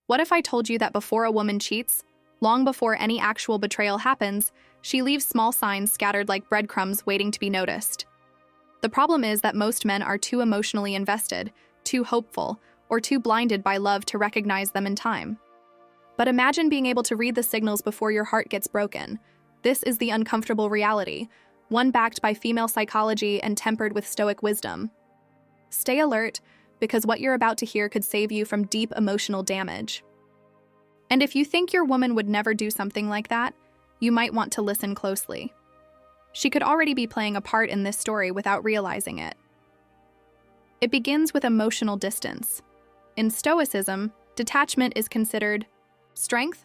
What if I told you that before a woman cheats, long before any actual betrayal happens, she leaves small signs scattered like breadcrumbs waiting to be noticed? The problem is that most men are too emotionally invested, too hopeful, or too blinded by love to recognize them in time. But imagine being able to read the signals before your heart gets broken. This is the uncomfortable reality, one backed by female psychology and tempered with Stoic wisdom. Stay alert, because what you're about to hear could save you from deep emotional damage. And if you think your woman would never do something like that, you might want to listen closely. She could already be playing a part in this story without realizing it. It begins with emotional distance. In Stoicism, detachment is considered strength,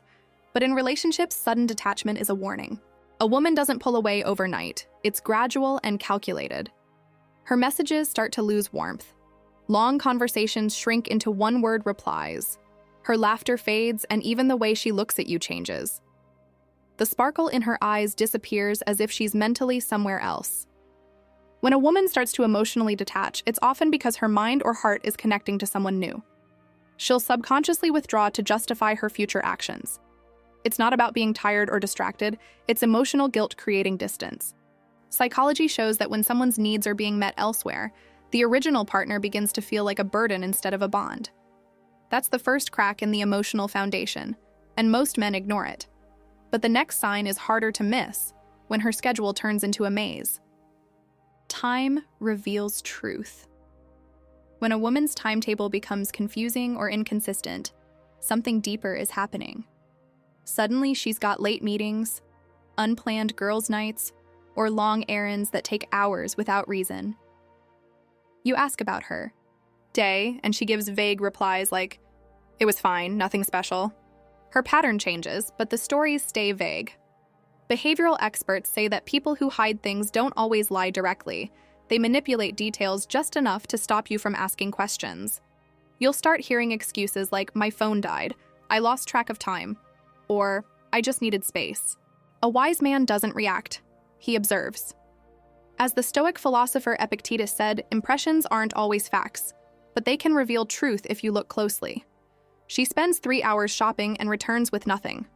but in relationships, sudden detachment is a warning. A woman doesn't pull away overnight. It's gradual and calculated. Her messages start to lose warmth. Long conversations shrink into one-word replies. Her laughter fades, and even the way she looks at you changes. The sparkle in her eyes disappears as if she's mentally somewhere else. When a woman starts to emotionally detach, it's often because her mind or heart is connecting to someone new. She'll subconsciously withdraw to justify her future actions. It's not about being tired or distracted, it's emotional guilt creating distance. Psychology shows that when someone's needs are being met elsewhere, the original partner begins to feel like a burden instead of a bond. That's the first crack in the emotional foundation, and most men ignore it. But the next sign is harder to miss, when her schedule turns into a maze. Time reveals truth. When a woman's timetable becomes confusing or inconsistent, something deeper is happening. Suddenly, she's got late meetings, unplanned girls' nights, or long errands that take hours without reason. You ask about her day, and she gives vague replies like, "It was fine, nothing special." Her pattern changes, but the stories stay vague. Behavioral experts say that people who hide things don't always lie directly. They manipulate details just enough to stop you from asking questions. You'll start hearing excuses like, "My phone died," "I lost track of time," or "I just needed space." A wise man doesn't react. He observes. As the Stoic philosopher Epictetus said, impressions aren't always facts, but they can reveal truth if you look closely. She spends 3 hours shopping and returns with nothing.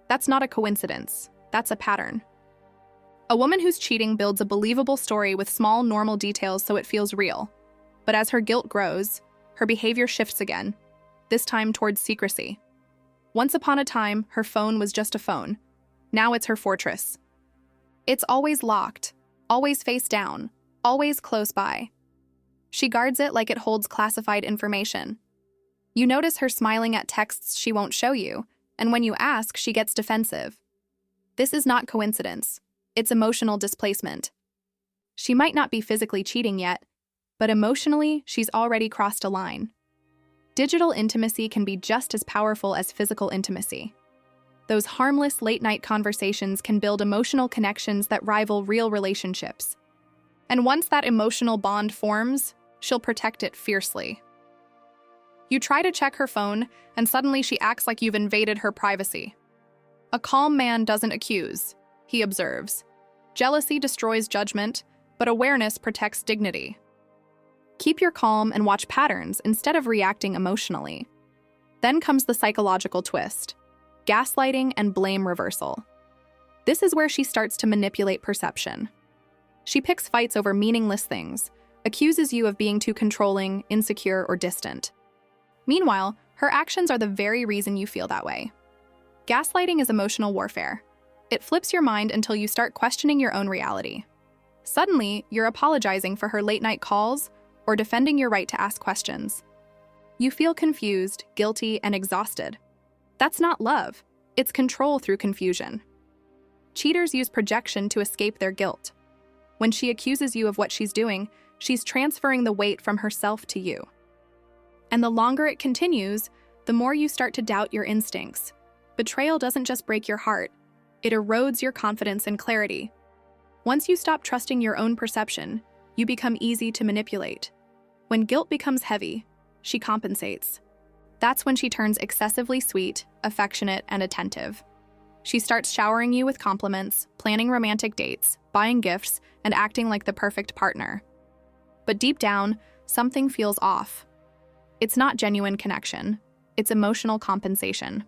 That's not a coincidence. That's a pattern. A woman who's cheating builds a believable story with small, normal details so it feels real. But as her guilt grows, her behavior shifts again, this time towards secrecy. Once upon a time, her phone was just a phone. Now it's her fortress. It's always locked, always face down, always close by. She guards it like it holds classified information. You notice her smiling at texts she won't show you, and when you ask, she gets defensive. This is not coincidence. It's emotional displacement. She might not be physically cheating yet, but emotionally, she's already crossed a line. Digital intimacy can be just as powerful as physical intimacy. Those harmless late-night conversations can build emotional connections that rival real relationships. And once that emotional bond forms, she'll protect it fiercely. You try to check her phone, and suddenly she acts like you've invaded her privacy. A calm man doesn't accuse, he observes. Jealousy destroys judgment, but awareness protects dignity. Keep your calm and watch patterns instead of reacting emotionally. Then comes the psychological twist: gaslighting and blame reversal. This is where she starts to manipulate perception. She picks fights over meaningless things, accuses you of being too controlling, insecure, or distant. Meanwhile, her actions are the very reason you feel that way. Gaslighting is emotional warfare. It flips your mind until you start questioning your own reality. Suddenly, you're apologizing for her late-night calls or defending your right to ask questions. You feel confused, guilty, and exhausted. That's not love. It's control through confusion. Cheaters use projection to escape their guilt. When she accuses you of what she's doing, she's transferring the weight from herself to you. And the longer it continues, the more you start to doubt your instincts. Betrayal doesn't just break your heart, it erodes your confidence and clarity. Once you stop trusting your own perception, you become easy to manipulate. When guilt becomes heavy, she compensates. That's when she turns excessively sweet, affectionate, and attentive. She starts showering you with compliments, planning romantic dates, buying gifts, and acting like the perfect partner. But deep down, something feels off. It's not genuine connection. It's emotional compensation.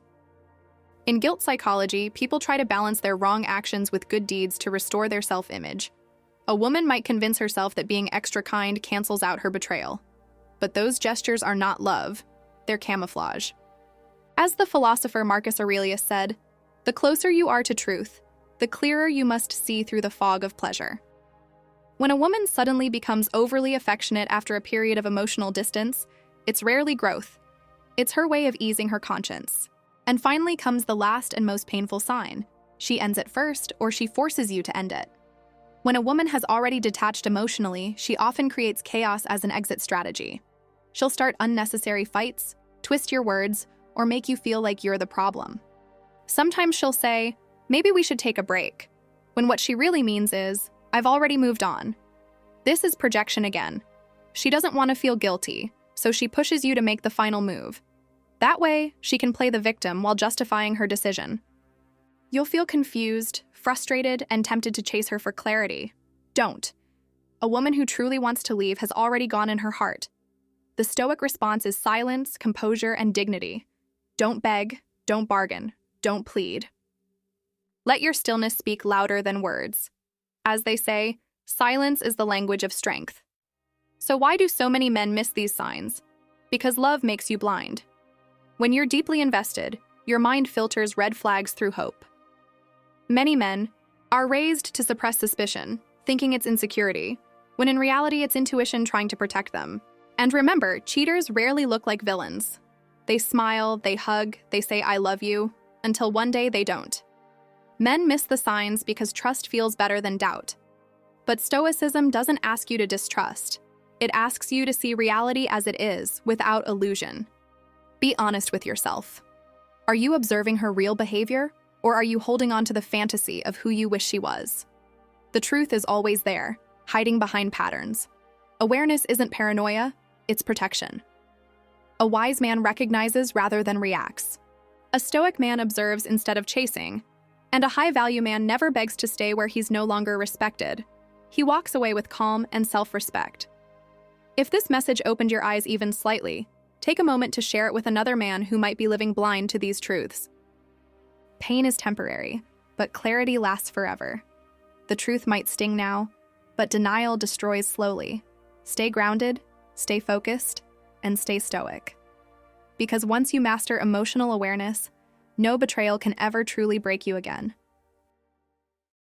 In guilt psychology, people try to balance their wrong actions with good deeds to restore their self-image. A woman might convince herself that being extra kind cancels out her betrayal. But those gestures are not love, they're camouflage. As the philosopher Marcus Aurelius said, "The closer you are to truth, the clearer you must see through the fog of pleasure." When a woman suddenly becomes overly affectionate after a period of emotional distance, it's rarely growth. It's her way of easing her conscience. And finally comes the last and most painful sign. She ends it first, or she forces you to end it. When a woman has already detached emotionally, she often creates chaos as an exit strategy. She'll start unnecessary fights, twist your words, or make you feel like you're the problem. Sometimes she'll say, "Maybe we should take a break," when what she really means is, "I've already moved on." This is projection again. She doesn't want to feel guilty, so she pushes you to make the final move. That way, she can play the victim while justifying her decision. You'll feel confused, frustrated, and tempted to chase her for clarity. Don't. A woman who truly wants to leave has already gone in her heart. The Stoic response is silence, composure, and dignity. Don't beg, don't bargain, don't plead. Let your stillness speak louder than words. As they say, silence is the language of strength. So why do so many men miss these signs? Because love makes you blind. When you're deeply invested, your mind filters red flags through hope. Many men are raised to suppress suspicion, thinking it's insecurity, when in reality it's intuition trying to protect them. And remember, cheaters rarely look like villains. They smile, they hug, they say "I love you," until one day they don't. Men miss the signs because trust feels better than doubt. But Stoicism doesn't ask you to distrust. It asks you to see reality as it is, without illusion. Be honest with yourself. Are you observing her real behavior, or are you holding on to the fantasy of who you wish she was? The truth is always there, hiding behind patterns. Awareness isn't paranoia, it's protection. A wise man recognizes rather than reacts. A Stoic man observes instead of chasing, and a high-value man never begs to stay where he's no longer respected. He walks away with calm and self-respect. If this message opened your eyes even slightly, take a moment to share it with another man who might be living blind to these truths. Pain is temporary, but clarity lasts forever. The truth might sting now, but denial destroys slowly. Stay grounded, stay focused, and stay stoic. Because once you master emotional awareness, no betrayal can ever truly break you again.